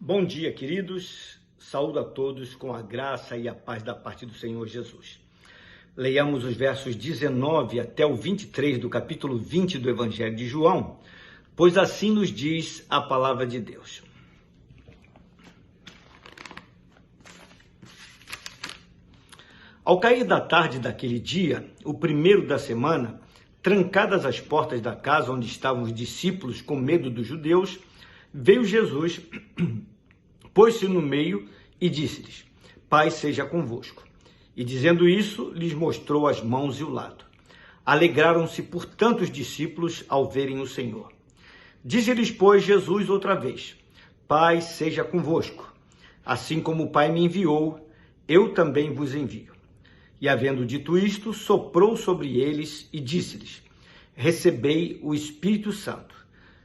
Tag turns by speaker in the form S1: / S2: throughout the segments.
S1: Bom dia, queridos. Saúdo a todos com a graça e a paz da parte do Senhor Jesus. Leiamos os versos 19 até o 23 do capítulo 20 do Evangelho de João, pois assim nos diz a palavra de Deus. Ao cair da tarde daquele dia, o primeiro da semana, trancadas as portas da casa onde estavam os discípulos com medo dos judeus, veio Jesus, pôs-se no meio e disse-lhes: Paz seja convosco. E dizendo isso, lhes mostrou as mãos e o lado. Alegraram-se, portanto, os discípulos ao verem o Senhor. Disse-lhes, pois, Jesus outra vez: Paz seja convosco. Assim como o Pai me enviou, eu também vos envio. E havendo dito isto, soprou sobre eles e disse-lhes: Recebei o Espírito Santo.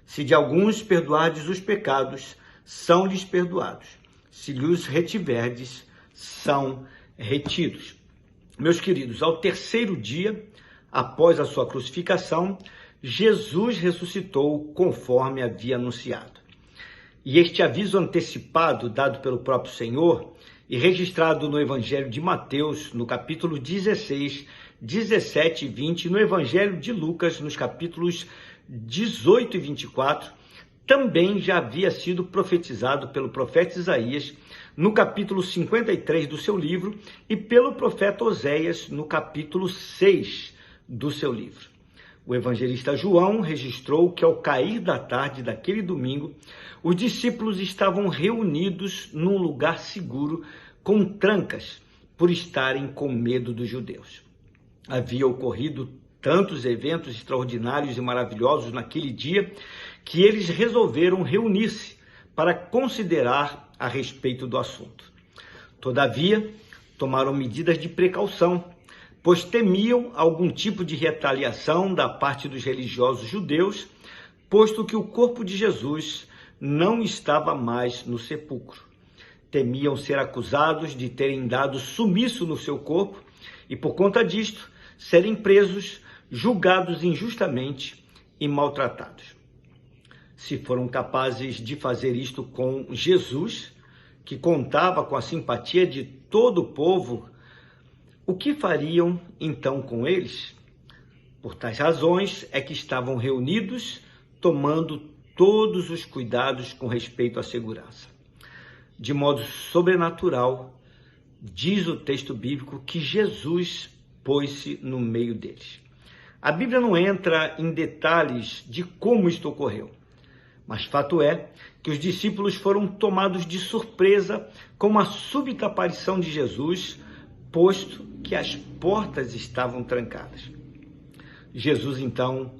S1: Se de alguns perdoardes os pecados, são-lhes perdoados. Se lhes retiverdes, são retidos. Meus queridos, ao terceiro dia, após a sua crucificação, Jesus ressuscitou conforme havia anunciado. E este aviso antecipado, dado pelo próprio Senhor e registrado no Evangelho de Mateus, no capítulo 16, 17 e 20, e no Evangelho de Lucas, nos capítulos 18 e 24, também já havia sido profetizado pelo profeta Isaías, no capítulo 53 do seu livro, e pelo profeta Oséias, no capítulo 6 do seu livro. O evangelista João registrou que ao cair da tarde daquele domingo, os discípulos estavam reunidos num lugar seguro, com trancas, por estarem com medo dos judeus. Havia ocorrido tantos eventos extraordinários e maravilhosos naquele dia, que eles resolveram reunir-se para considerar a respeito do assunto. Todavia, tomaram medidas de precaução, pois temiam algum tipo de retaliação da parte dos religiosos judeus, posto que o corpo de Jesus não estava mais no sepulcro. Temiam ser acusados de terem dado sumiço no seu corpo e, por conta disto, serem presos, julgados injustamente e maltratados. Se foram capazes de fazer isto com Jesus, que contava com a simpatia de todo o povo, o que fariam então com eles? Por tais razões é que estavam reunidos, tomando todos os cuidados com respeito à segurança. De modo sobrenatural, diz o texto bíblico que Jesus pôs-se no meio deles. A Bíblia não entra em detalhes de como isto ocorreu, mas fato é que os discípulos foram tomados de surpresa com a súbita aparição de Jesus, posto que as portas estavam trancadas. Jesus, então,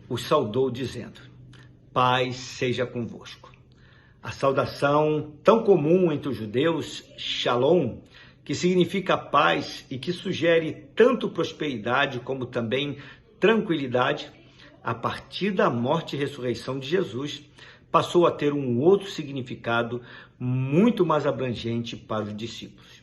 S1: os saudou dizendo: Paz seja convosco. A saudação tão comum entre os judeus, Shalom, que significa paz e que sugere tanto prosperidade como também tranquilidade, a partir da morte e ressurreição de Jesus, passou a ter um outro significado muito mais abrangente para os discípulos.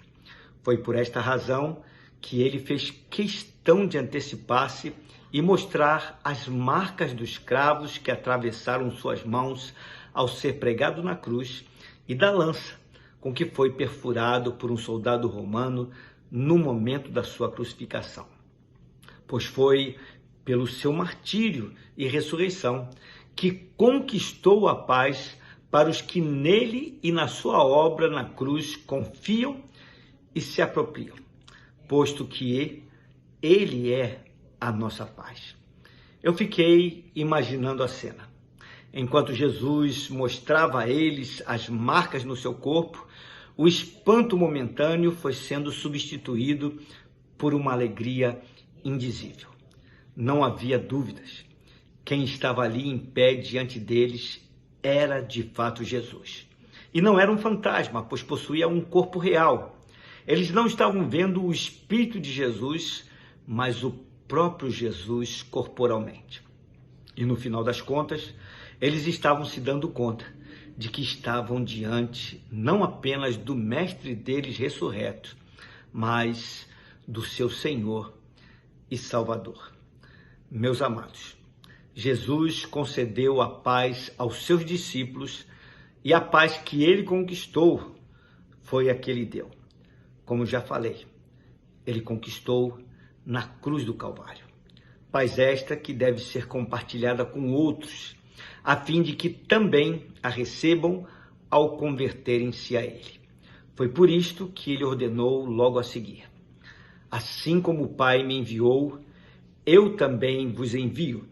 S1: Foi por esta razão que ele fez questão de antecipar-se e mostrar as marcas dos cravos que atravessaram suas mãos ao ser pregado na cruz e da lança com que foi perfurado por um soldado romano no momento da sua crucificação. Pois foi pelo seu martírio e ressurreição que conquistou a paz para os que nele e na sua obra na cruz confiam e se apropriam, posto que ele é a nossa paz. Eu fiquei imaginando a cena. Enquanto Jesus mostrava a eles as marcas no seu corpo, o espanto momentâneo foi sendo substituído por uma alegria indizível. Não havia dúvidas. Quem estava ali em pé diante deles era de fato Jesus. E não era um fantasma, pois possuía um corpo real. Eles não estavam vendo o Espírito de Jesus, mas o próprio Jesus corporalmente. E no final das contas, eles estavam se dando conta de que estavam diante não apenas do Mestre deles ressurreto, mas do seu Senhor e Salvador. Meus amados, Jesus concedeu a paz aos seus discípulos E a paz que ele conquistou foi a que ele deu. Como já falei, ele conquistou na cruz do Calvário. Paz esta que deve ser compartilhada com outros, a fim de que também a recebam ao converterem-se a ele. Foi por isto que ele ordenou logo a seguir: assim como o Pai me enviou, eu também vos envio.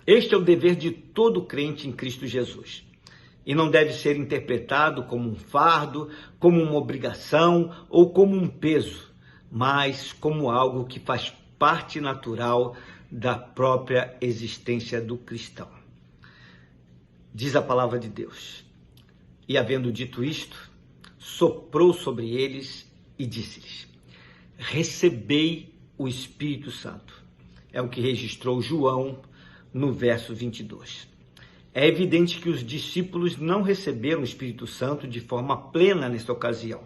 S1: Este é o dever de todo crente em Cristo Jesus. E não deve ser interpretado como um fardo, como uma obrigação ou como um peso, mas como algo que faz parte natural da própria existência do cristão. Diz a palavra de Deus: e havendo dito isto, soprou sobre eles e disse-lhes: recebei o Espírito Santo. É o que registrou João no verso 22. É evidente que os discípulos não receberam o Espírito Santo de forma plena nesta ocasião.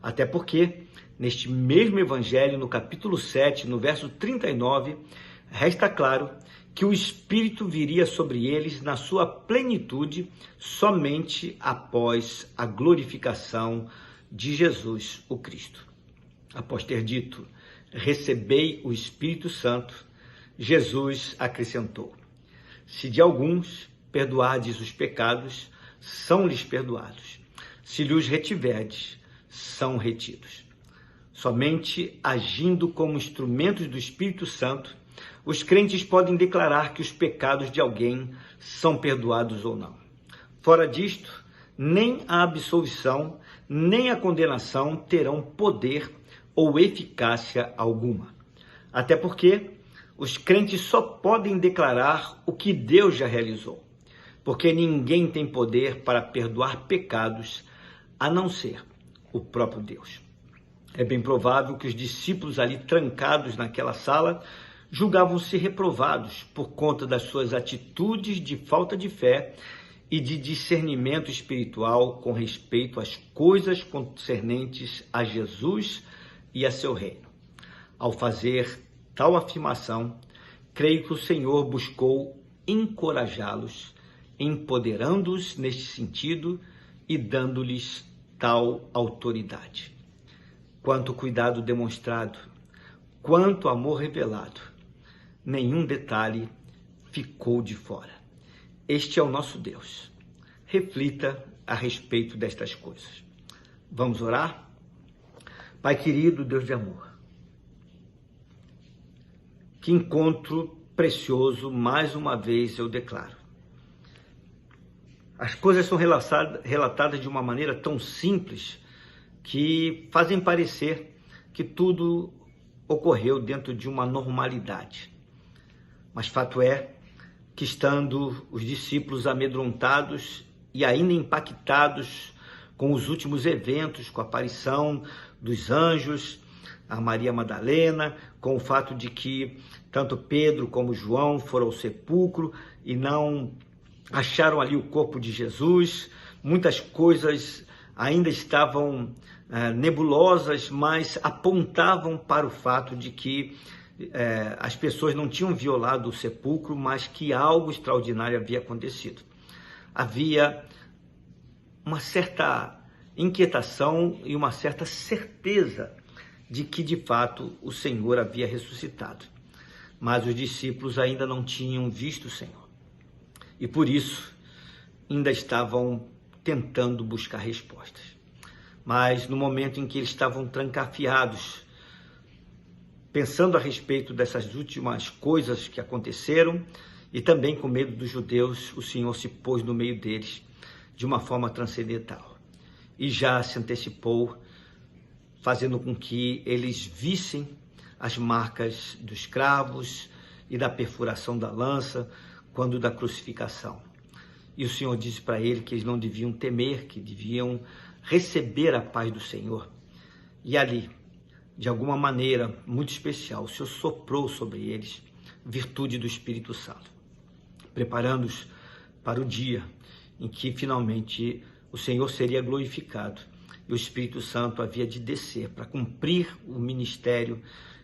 S1: Até porque, neste mesmo Evangelho, no capítulo 7, no verso 39, resta claro que o Espírito viria sobre eles na sua plenitude somente após a glorificação de Jesus, o Cristo. Após ter dito: recebei o Espírito Santo, Jesus acrescentou: se de alguns perdoardes os pecados, são-lhes perdoados. Se lhes retiverdes, são retidos. Somente agindo como instrumentos do Espírito Santo, os crentes podem declarar que os pecados de alguém são perdoados ou não. Fora disto, nem a absolvição, nem a condenação terão poder ou eficácia alguma. Até porque os crentes só podem declarar o que Deus já realizou, porque ninguém tem poder para perdoar pecados a não ser o próprio Deus. É bem provável que os discípulos ali trancados naquela sala julgavam-se reprovados por conta das suas atitudes de falta de fé e de discernimento espiritual com respeito às coisas concernentes a Jesus e a seu reino. Ao fazer tal afirmação, creio que o Senhor buscou encorajá-los, empoderando-os neste sentido e dando-lhes tal autoridade. Quanto cuidado demonstrado, quanto amor revelado, nenhum detalhe ficou de fora. Este é o nosso Deus. Reflita a respeito destas coisas. Vamos orar? Pai querido, Deus de amor, que encontro precioso, mais uma vez eu declaro. As coisas são relatadas de uma maneira tão simples que fazem parecer que tudo ocorreu dentro de uma normalidade. Mas fato é que, estando os discípulos amedrontados e ainda impactados com os últimos eventos, com a aparição dos anjos a Maria Madalena, com o fato de que tanto Pedro como João foram ao sepulcro e não acharam ali o corpo de Jesus, muitas coisas ainda estavam nebulosas, mas apontavam para o fato de que as pessoas não tinham violado o sepulcro, mas que algo extraordinário havia acontecido. Havia uma certa inquietação e uma certa certeza de que, de fato, o Senhor havia ressuscitado. Mas os discípulos ainda não tinham visto o Senhor. E por isso, ainda estavam tentando buscar respostas. Mas no momento em que eles estavam trancafiados, pensando a respeito dessas últimas coisas que aconteceram, e também com medo dos judeus, o Senhor se pôs no meio deles de uma forma transcendental. E já se antecipou, fazendo com que eles vissem as marcas dos cravos e da perfuração da lança, quando da crucificação. E o Senhor disse para ele que eles não deviam temer, que deviam receber a paz do Senhor. E ali, de alguma maneira muito especial, o Senhor soprou sobre eles virtude do Espírito Santo, preparando-os para o dia em que finalmente o Senhor seria glorificado e o Espírito Santo havia de descer para cumprir o ministério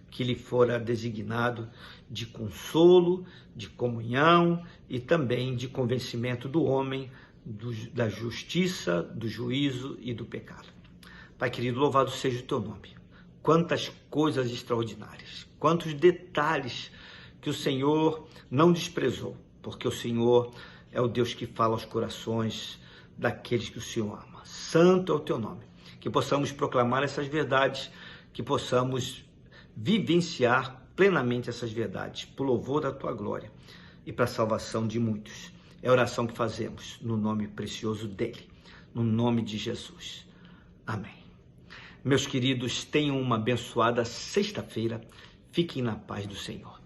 S1: que lhe fora designado de consolo, de comunhão e também de convencimento do homem da justiça, do juízo e do pecado. Pai querido, louvado seja o teu nome. Quantas coisas extraordinárias, quantos detalhes que o Senhor não desprezou, porque o Senhor é o Deus que fala aos corações daqueles que o Senhor ama. Santo é o teu nome. Que possamos proclamar essas verdades, que possamos vivenciar plenamente essas verdades, por louvor da tua glória e para a salvação de muitos. É a oração que fazemos no nome precioso dele, no nome de Jesus. Amém. Meus queridos, tenham uma abençoada sexta-feira. Fiquem na paz do Senhor.